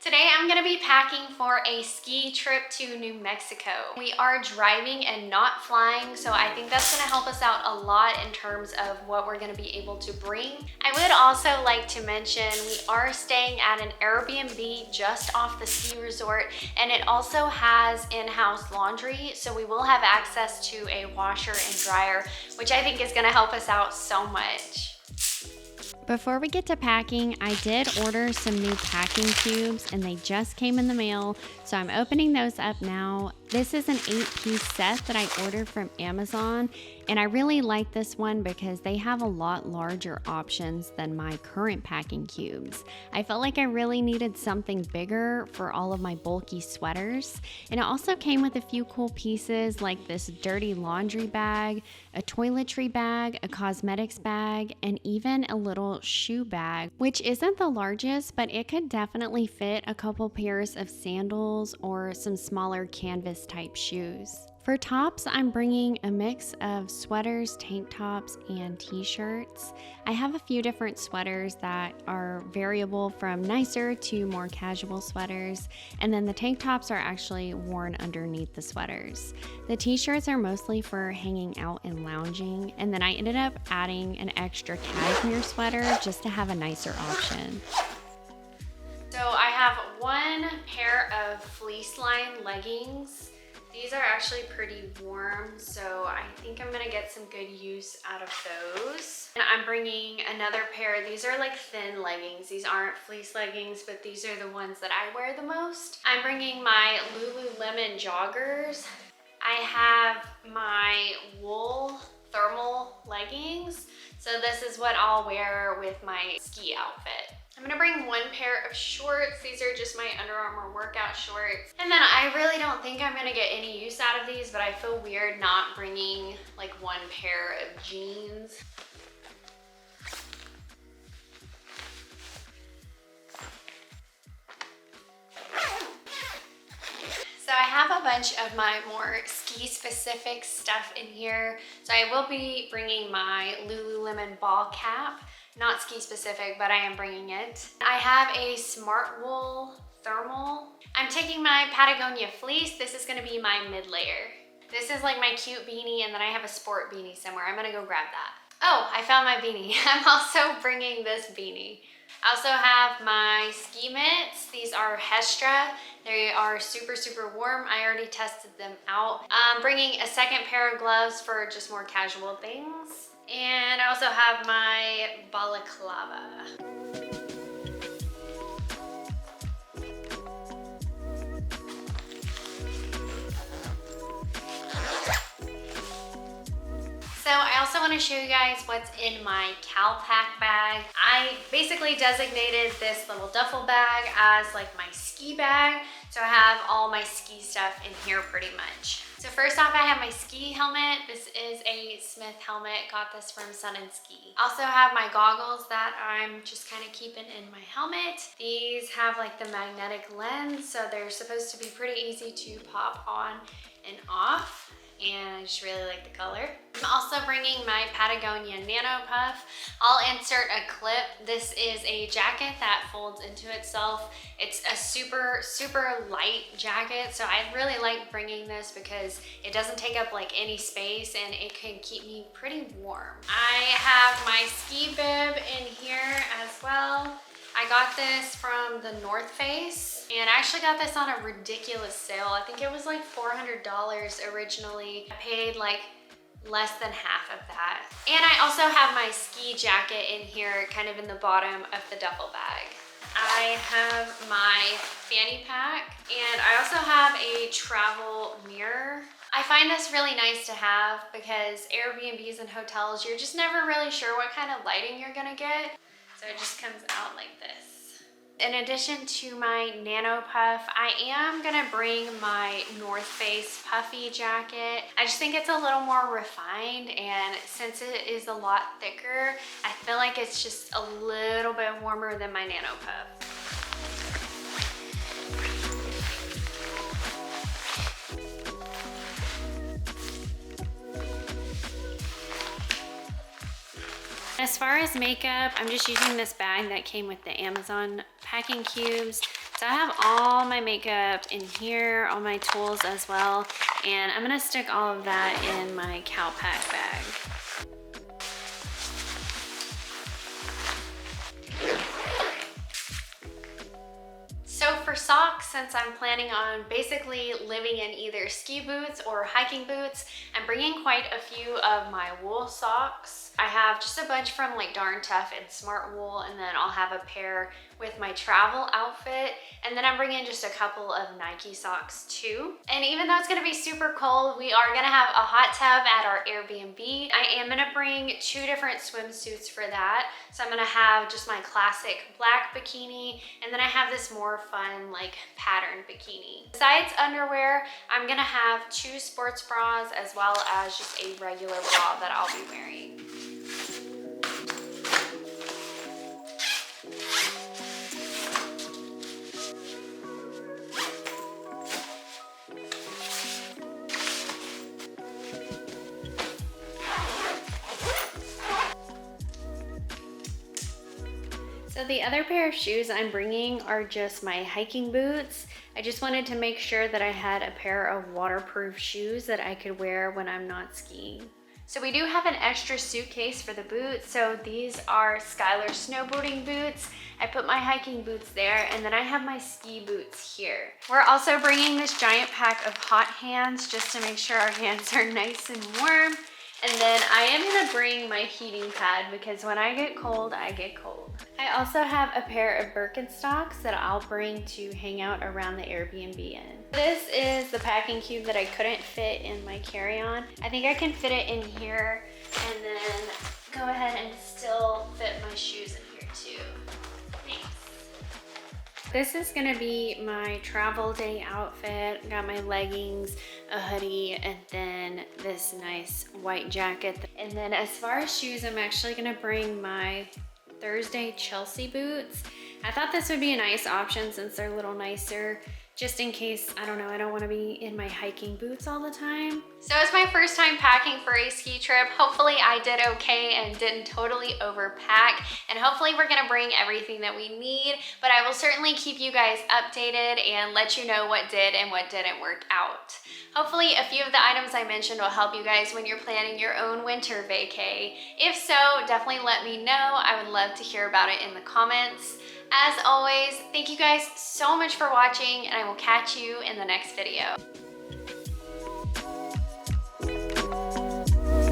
Today I'm gonna be packing for a ski trip to New Mexico. We are driving and not flying, so I think that's gonna help us out a lot in terms of what we're gonna be able to bring. I would also like to mention we are staying at an Airbnb just off the ski resort, and it also has in-house laundry, so we will have access to a washer and dryer, which I think is gonna help us out so much. Before we get to packing, I did order some new packing cubes and they just came in the mail, so I'm opening those up now. This is an 8-piece set that I ordered from Amazon, and I really like this one because they have a lot larger options than my current packing cubes. I felt like I really needed something bigger for all of my bulky sweaters, and it also came with a few cool pieces like this dirty laundry bag, a toiletry bag, a cosmetics bag, and even a little shoe bag, which isn't the largest, but it could definitely fit a couple pairs of sandals or some smaller canvas type shoes. For tops, I'm bringing a mix of sweaters, tank tops, and t-shirts. I have a few different sweaters that are variable from nicer to more casual sweaters, and then the tank tops are actually worn underneath the sweaters. The t-shirts are mostly for hanging out and lounging, and then I ended up adding an extra cashmere sweater just to have a nicer option. So I have one pair of fleece lined leggings. These are actually pretty warm, so I think I'm gonna get some good use out of those. And I'm bringing another pair. These are like thin leggings. These aren't fleece leggings, but these are the ones that I wear the most. I'm bringing my Lululemon joggers. I have my wool thermal leggings. So this is what I'll wear with my ski outfit. I'm gonna bring one pair of shorts. These are just my Under Armour workout shorts. And then I really don't think I'm gonna get any use out of these, but I feel weird not bringing like one pair of jeans. So I have a bunch of my more ski specific stuff in here. So I will be bringing my Lululemon ball cap. Not ski specific, but I am bringing it. I have a Smart Wool thermal. I'm taking my Patagonia fleece. This is gonna be my mid layer. This is like my cute beanie, and then I have a sport beanie somewhere. I'm gonna go grab that. Oh, I found my beanie. I'm also bringing this beanie. I also have my ski mitts. These are Hestra. They are super, super warm. I already tested them out. I'm bringing a second pair of gloves for just more casual things. And I also have my balaclava. So I also want to show you guys what's in my CalPack bag. I basically designated this little duffel bag as like my ski bag. So I have all my ski stuff in here pretty much. So first off, I have my ski helmet. This is a Smith helmet. Got this from Sun and Ski. Also have my goggles that I'm just kind of keeping in my helmet. These have like the magnetic lens, so they're supposed to be pretty easy to pop on and off. And I just really like the color. I'm also bringing my Patagonia Nano Puff. I'll insert a clip. This is a jacket that folds into itself. It's a super, super light jacket, so I really like bringing this because it doesn't take up like any space and it can keep me pretty warm. I have my ski bib in here as well. I got this from the North Face, and I actually got this on a ridiculous sale. I think it was like $400 originally. I paid like less than half of that. And I also have my ski jacket in here, kind of in the bottom of the duffel bag. I have my fanny pack, and I also have a travel mirror. I find this really nice to have because Airbnbs and hotels, you're just never really sure what kind of lighting you're gonna get. So it just comes out like this. In addition to my Nano Puff, I am gonna bring my North Face puffy jacket. I just think it's a little more refined, and since it is a lot thicker, I feel like it's just a little bit warmer than my Nano Puff. As far as makeup, I'm just using this bag that came with the Amazon packing cubes. So I have all my makeup in here, all my tools as well, and I'm gonna stick all of that in my CalPack bag. So for socks, since I'm planning on basically living in either ski boots or hiking boots, I'm bringing quite a few of my wool socks. I have just a bunch from like Darn Tough and Smart Wool, and then I'll have a pair with my travel outfit, and then I'm bringing just a couple of Nike socks too. And even though it's gonna be super cold, we are gonna have a hot tub at our Airbnb. I am gonna bring 2 different swimsuits for that. So I'm gonna have just my classic black bikini, and then I have this more fun like patterned bikini. Besides underwear, I'm gonna have 2 sports bras as well as just a regular bra that I'll be wearing. So the other pair of shoes I'm bringing are just my hiking boots. I just wanted to make sure that I had a pair of waterproof shoes that I could wear when I'm not skiing. So we do have an extra suitcase for the boots. So these are Skylar snowboarding boots. I put my hiking boots there, and then I have my ski boots here. We're also bringing this giant pack of hot hands just to make sure our hands are nice and warm. And then I am gonna bring my heating pad because when I get cold, I get cold. I also have a pair of Birkenstocks that I'll bring to hang out around the Airbnb in. This is the packing cube that I couldn't fit in my carry-on. I think I can fit it in here and then go ahead and still fit my shoes in here too. Thanks. This is gonna be my travel day outfit. I got my leggings, a hoodie, and then this nice white jacket. And then as far as shoes, I'm actually gonna bring my Thursday Chelsea boots. I thought this would be a nice option since they're a little nicer, just in case, I don't know, I don't want to be in my hiking boots all the time. So it's my first time packing for a ski trip. Hopefully I did okay and didn't totally overpack, and hopefully we're gonna bring everything that we need, but I will certainly keep you guys updated and let you know what did and what didn't work out. Hopefully a few of the items I mentioned will help you guys when you're planning your own winter vacay. If so, definitely let me know. I would love to hear about it in the comments. As always, thank you guys so much for watching, and I will catch you in the next video.